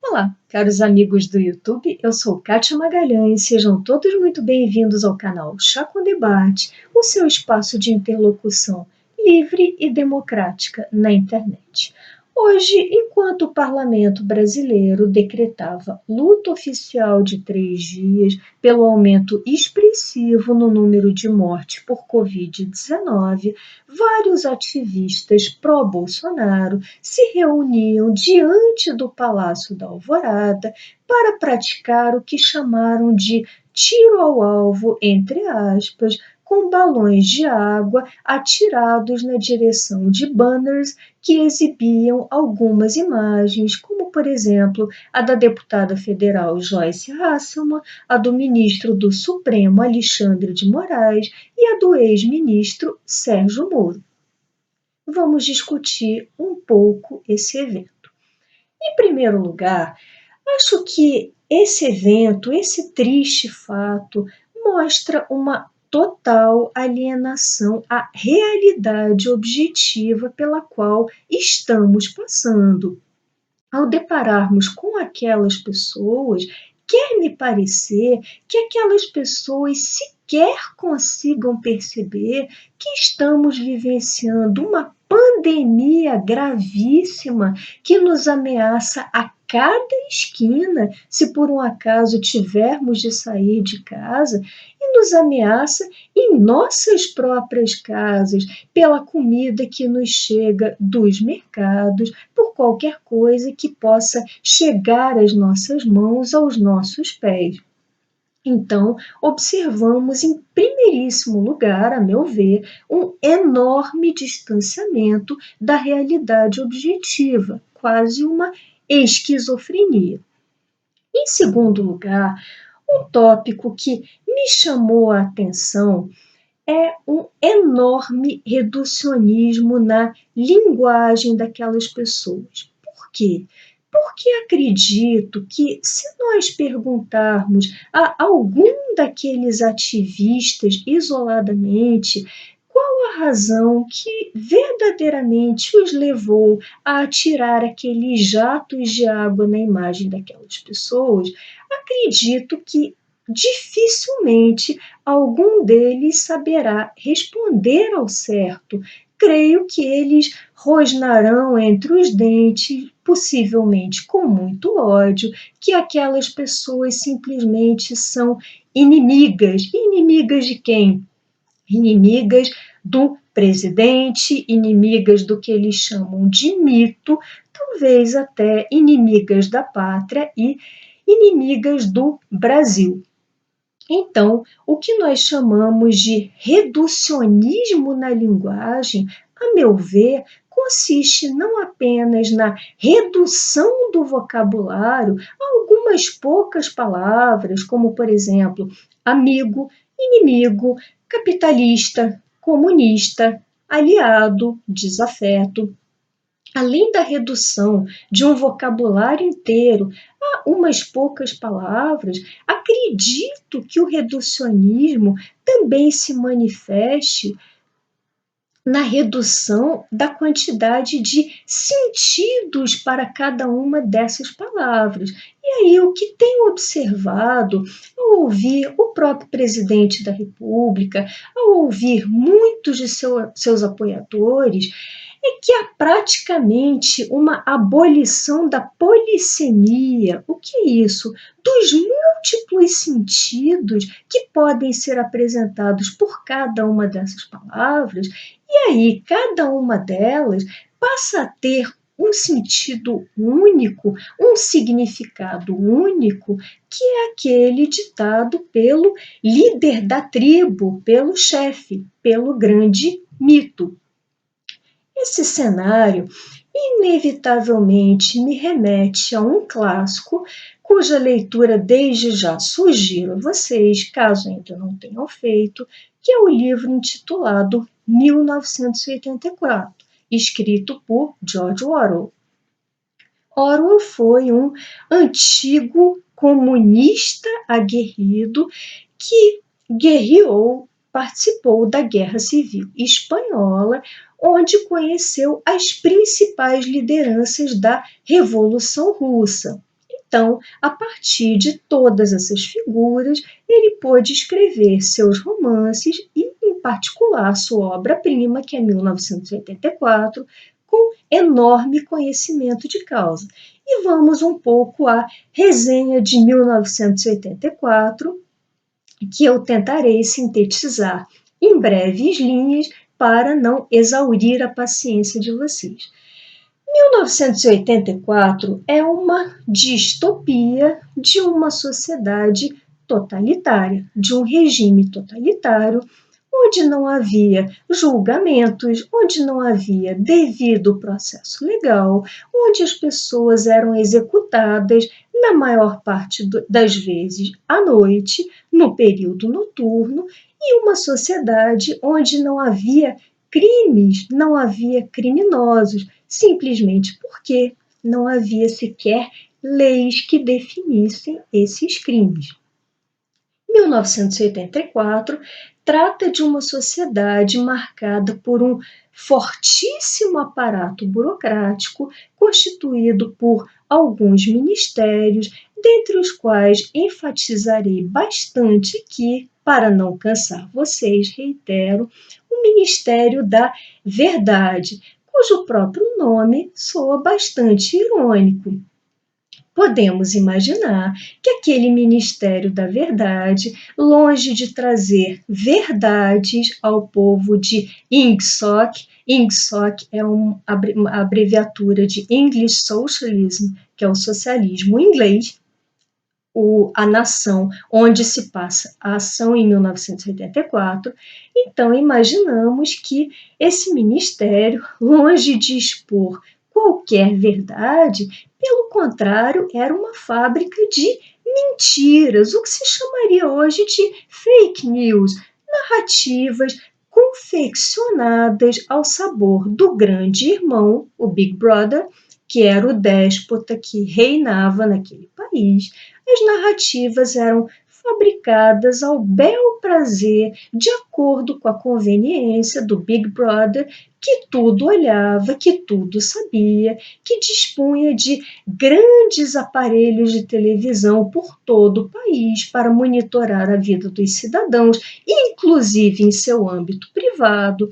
Olá, caros amigos do YouTube, eu sou Kátia Magalhães, sejam todos muito bem-vindos ao canal Chá com Debate, o seu espaço de interlocução livre e democrática na internet. Hoje, enquanto o parlamento brasileiro decretava luto oficial de 3 dias pelo aumento expressivo no número de mortes por Covid-19, vários ativistas pró-Bolsonaro se reuniam diante do Palácio da Alvorada para praticar o que chamaram de tiro ao alvo, entre aspas, com balões de água atirados na direção de banners que exibiam algumas imagens, como, por exemplo, a da deputada federal Joyce Hasselmann, a do ministro do Supremo Alexandre de Moraes e a do ex-ministro Sérgio Moro. Vamos discutir um pouco esse evento. Em primeiro lugar, acho que esse evento, esse triste fato, mostra uma total alienação à realidade objetiva pela qual estamos passando. Ao depararmos com aquelas pessoas, quer me parecer que aquelas pessoas sequer consigam perceber que estamos vivenciando uma pandemia gravíssima que nos ameaça a cada esquina, se por um acaso tivermos de sair de casa, e nos ameaça em nossas próprias casas, pela comida que nos chega dos mercados, por qualquer coisa que possa chegar às nossas mãos, aos nossos pés. Então, observamos em primeiríssimo lugar, a meu ver, um enorme distanciamento da realidade objetiva, quase uma esquizofrenia. Em segundo lugar, um tópico que me chamou a atenção é um enorme reducionismo na linguagem daquelas pessoas. Por quê? Porque acredito que, se nós perguntarmos a algum daqueles ativistas isoladamente qual a razão que verdadeiramente os levou a atirar aqueles jatos de água na imagem daquelas pessoas, acredito que dificilmente algum deles saberá responder ao certo. Creio que eles rosnarão entre os dentes, possivelmente com muito ódio, que aquelas pessoas simplesmente são inimigas. Inimigas de quem? Inimigas do presidente, inimigas do que eles chamam de mito, talvez até inimigas da pátria e inimigas do Brasil. Então, o que nós chamamos de reducionismo na linguagem, a meu ver, consiste não apenas na redução do vocabulário a algumas poucas palavras, como, por exemplo, amigo, inimigo, capitalista, comunista, aliado, desafeto. Além da redução de um vocabulário inteiro a umas poucas palavras, acredito que o reducionismo também se manifeste na redução da quantidade de sentidos para cada uma dessas palavras. E aí, o que tenho observado ao ouvir o próprio presidente da República, ao ouvir muitos de seus apoiadores, é que há praticamente uma abolição da polissemia. O que é isso? Dos múltiplos sentidos que podem ser apresentados por cada uma dessas palavras, e aí cada uma delas passa a ter um sentido único, um significado único, que é aquele ditado pelo líder da tribo, pelo chefe, pelo grande mito. Esse cenário inevitavelmente me remete a um clássico cuja leitura desde já sugiro a vocês, caso ainda não tenham feito, que é o livro intitulado 1984, escrito por George Orwell. Orwell foi um antigo comunista aguerrido que participou da Guerra Civil Espanhola, onde conheceu as principais lideranças da Revolução Russa. Então, a partir de todas essas figuras, ele pôde escrever seus romances e, em particular, sua obra-prima, que é 1984, com enorme conhecimento de causa. E vamos um pouco à resenha de 1984, que eu tentarei sintetizar em breves linhas para não exaurir a paciência de vocês. 1984 é uma distopia de uma sociedade totalitária, de um regime totalitário, onde não havia julgamentos, onde não havia devido processo legal, onde as pessoas eram executadas, na maior parte das vezes, à noite, no período noturno, e uma sociedade onde não havia crimes, não havia criminosos, simplesmente porque não havia sequer leis que definissem esses crimes. 1984 trata de uma sociedade marcada por um fortíssimo aparato burocrático constituído por alguns ministérios, dentre os quais enfatizarei bastante aqui, para não cansar vocês, reitero, o Ministério da Verdade, cujo próprio nome soa bastante irônico. Podemos imaginar que aquele Ministério da Verdade, longe de trazer verdades ao povo de Ingsoc, Ingsoc é uma abreviatura de English Socialism, que é o socialismo inglês, a nação onde se passa a ação em 1984, então imaginamos que esse ministério, longe de expor qualquer verdade, pelo contrário, era uma fábrica de mentiras, o que se chamaria hoje de fake news, narrativas confeccionadas ao sabor do grande irmão, o Big Brother, que era o déspota que reinava naquele país. As narrativas eram fabricadas ao bel prazer, de acordo com a conveniência do Big Brother, que tudo olhava, que tudo sabia, que dispunha de grandes aparelhos de televisão por todo o país para monitorar a vida dos cidadãos, inclusive em seu âmbito privado,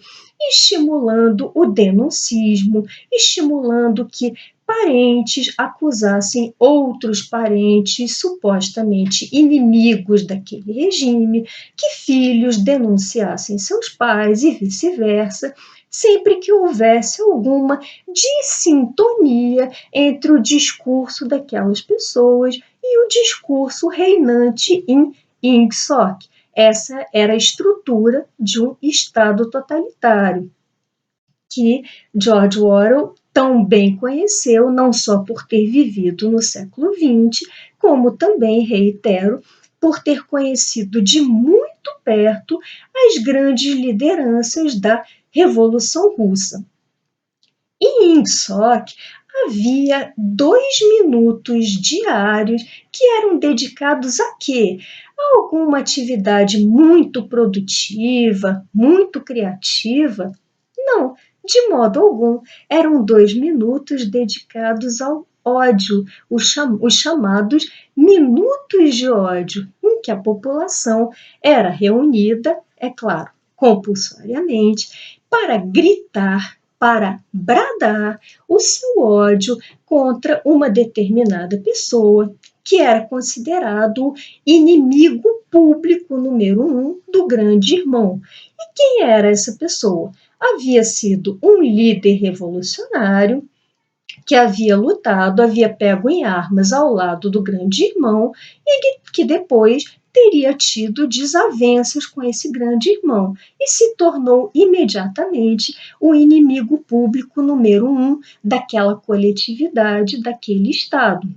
estimulando o denuncismo, estimulando que parentes acusassem outros parentes supostamente inimigos daquele regime, que filhos denunciassem seus pais e vice-versa, sempre que houvesse alguma dissintonia entre o discurso daquelas pessoas e o discurso reinante em Ingsoc. Essa era a estrutura de um Estado totalitário, que George Orwell tão bem conheceu, não só por ter vivido no século XX, como também, reitero, por ter conhecido de muito perto as grandes lideranças da Revolução Russa. Em Ingsoc havia 2 minutos diários que eram dedicados a quê? A alguma atividade muito produtiva, muito criativa? Não, de modo algum. Eram 2 minutos dedicados ao ódio, os chamados minutos de ódio, em que a população era reunida, é claro, compulsoriamente, para gritar, para bradar o seu ódio contra uma determinada pessoa que era considerado o inimigo público número 1 do grande irmão. E quem era essa pessoa? Havia sido um líder revolucionário que havia lutado, havia pego em armas ao lado do grande irmão e que depois teria tido desavenças com esse grande irmão e se tornou imediatamente o inimigo público número 1 daquela coletividade, daquele Estado.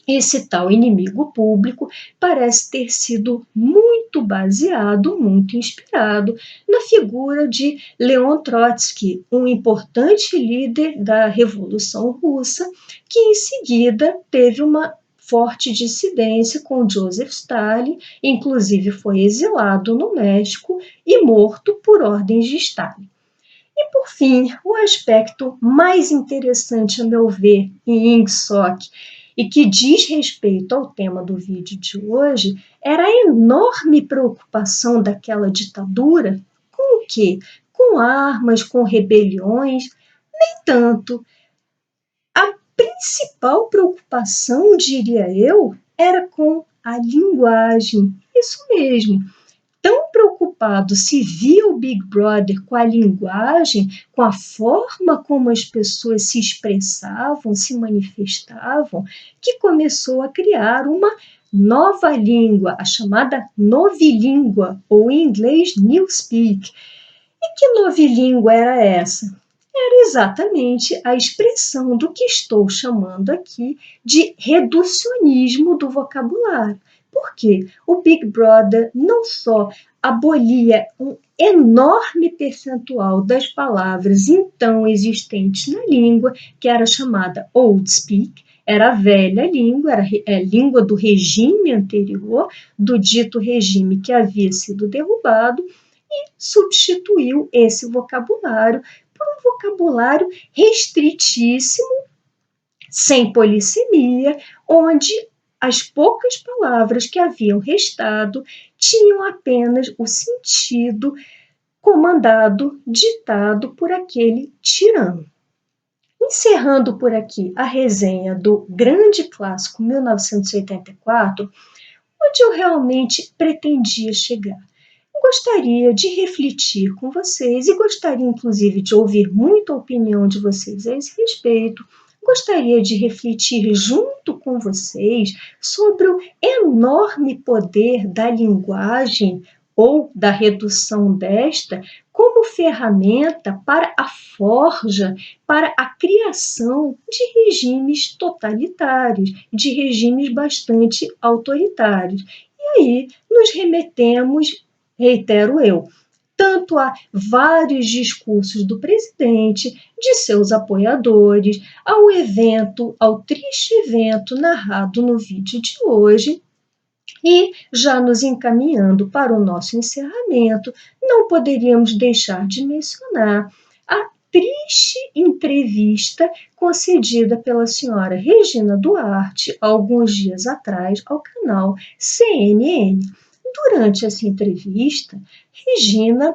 Esse tal inimigo público parece ter sido muito baseado, muito inspirado na figura de Leon Trotsky, um importante líder da Revolução Russa, que em seguida teve uma forte dissidência com Joseph Stalin, inclusive foi exilado no México e morto por ordens de Stalin. E, por fim, o aspecto mais interessante, a meu ver, em Ingsoc, e que diz respeito ao tema do vídeo de hoje, era a enorme preocupação daquela ditadura com o quê? Com armas, com rebeliões, nem tanto. A principal preocupação, diria eu, era com a linguagem. Isso mesmo. Tão preocupado se via o Big Brother com a linguagem, com a forma como as pessoas se expressavam, se manifestavam, que começou a criar uma nova língua, a chamada novilíngua, ou em inglês Newspeak. E que novilíngua era essa? Era exatamente a expressão do que estou chamando aqui de reducionismo do vocabulário. Por quê? O Big Brother não só abolia um enorme percentual das palavras então existentes na língua, que era chamada Old Speak, era a velha língua, era a língua do regime anterior, do dito regime que havia sido derrubado, e substituiu esse vocabulário por um vocabulário restritíssimo, sem polissemia, onde as poucas palavras que haviam restado tinham apenas o sentido comandado, ditado por aquele tirano. Encerrando por aqui a resenha do grande clássico 1984, onde eu realmente pretendia chegar. Gostaria de refletir com vocês e gostaria, inclusive, de ouvir muito a opinião de vocês a esse respeito. Gostaria de refletir junto com vocês sobre o enorme poder da linguagem ou da redução desta como ferramenta para a forja, para a criação de regimes totalitários, de regimes bastante autoritários. E aí nos remetemos, reitero eu, tanto a vários discursos do presidente, de seus apoiadores, ao evento, ao triste evento narrado no vídeo de hoje. E, já nos encaminhando para o nosso encerramento, não poderíamos deixar de mencionar a triste entrevista concedida pela senhora Regina Duarte, alguns dias atrás, ao canal CNN. Durante essa entrevista, Regina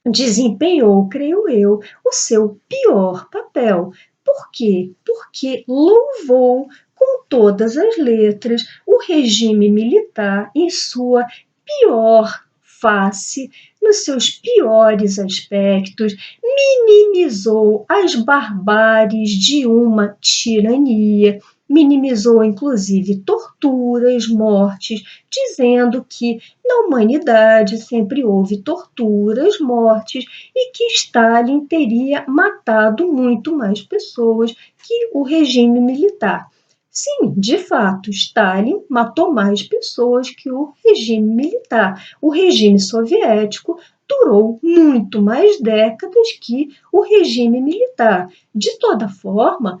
desempenhou, creio eu, o seu pior papel. Por quê? Porque louvou com todas as letras o regime militar em sua pior face, nos seus piores aspectos, minimizou as barbáries de uma tirania, minimizou inclusive torturas, mortes, dizendo que na humanidade sempre houve torturas, mortes e que Stalin teria matado muito mais pessoas que o regime militar. Sim, de fato, Stalin matou mais pessoas que o regime militar. O regime soviético durou muito mais décadas que o regime militar. De toda forma,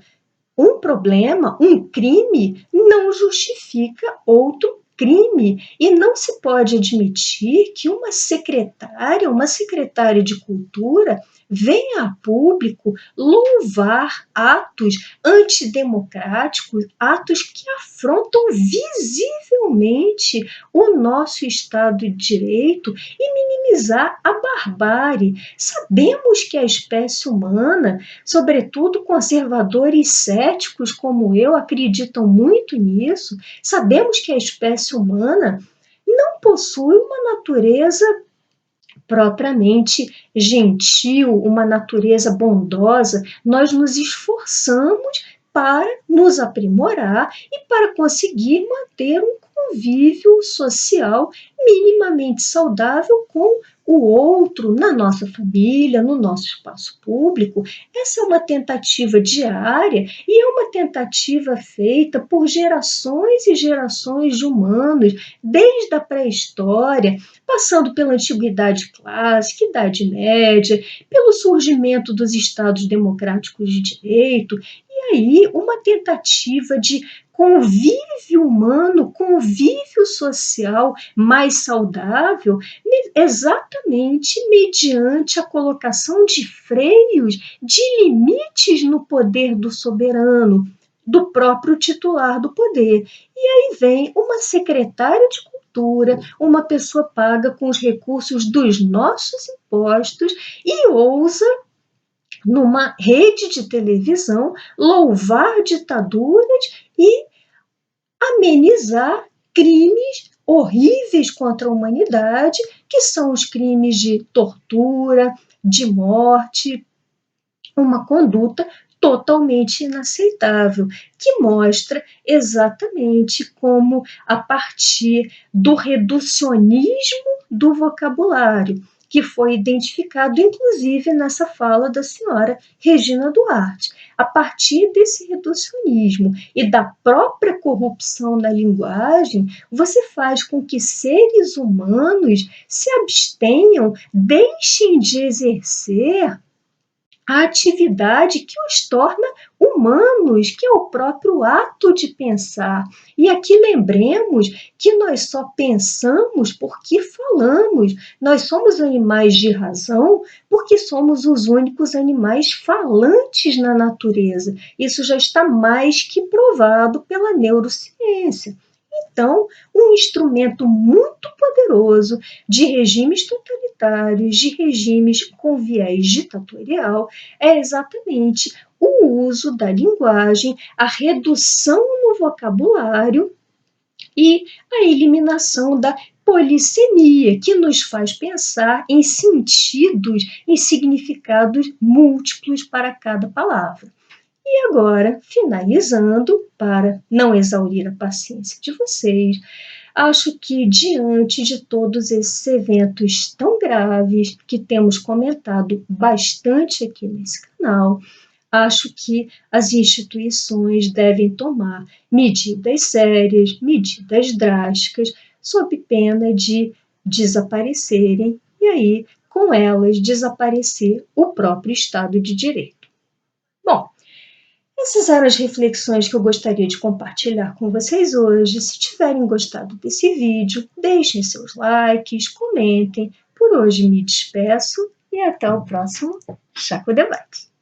um problema, um crime, não justifica outro crime. E não se pode admitir que uma secretária de cultura, venha a público louvar atos antidemocráticos, atos que afrontam visivelmente o nosso Estado de Direito e minimizar a barbárie. Sabemos que a espécie humana, sobretudo conservadores céticos como eu, acreditam muito nisso. Sabemos que a espécie humana não possui uma natureza propriamente gentil, uma natureza bondosa. Nós nos esforçamos para nos aprimorar e para conseguir manter um convívio social minimamente saudável com o outro, na nossa família, no nosso espaço público. Essa é uma tentativa diária e é uma tentativa feita por gerações e gerações de humanos, desde a pré-história, passando pela Antiguidade Clássica, Idade Média, pelo surgimento dos Estados democráticos de direito, e aí uma tentativa de convívio humano, convívio social mais saudável, exatamente mediante a colocação de freios, de limites no poder do soberano. do próprio titular do poder. E aí vem uma secretária de cultura, uma pessoa paga com os recursos dos nossos impostos e ousa, numa rede de televisão, louvar ditaduras e amenizar crimes horríveis contra a humanidade, que são os crimes de tortura, de morte, uma conduta totalmente inaceitável, que mostra exatamente como, a partir do reducionismo do vocabulário, que foi identificado inclusive nessa fala da senhora Regina Duarte, a partir desse reducionismo e da própria corrupção na linguagem, você faz com que seres humanos se abstenham, deixem de exercer a atividade que os torna humanos, que é o próprio ato de pensar. E aqui lembremos que nós só pensamos porque falamos. Nós somos animais de razão porque somos os únicos animais falantes na natureza. Isso já está mais que provado pela neurociência. Então, um instrumento muito poderoso de regimes totalitários, de regimes com viés ditatorial, é exatamente o uso da linguagem, a redução no vocabulário e a eliminação da polissemia, que nos faz pensar em sentidos, em significados múltiplos para cada palavra. E agora, finalizando, para não exaurir a paciência de vocês, acho que, diante de todos esses eventos tão graves que temos comentado bastante aqui nesse canal, acho que as instituições devem tomar medidas sérias, medidas drásticas, sob pena de desaparecerem e aí, com elas, desaparecer o próprio Estado de Direito. Bom, essas eram as reflexões que eu gostaria de compartilhar com vocês hoje. Se tiverem gostado desse vídeo, deixem seus likes, comentem. Por hoje me despeço e até o próximo Chá com Debate.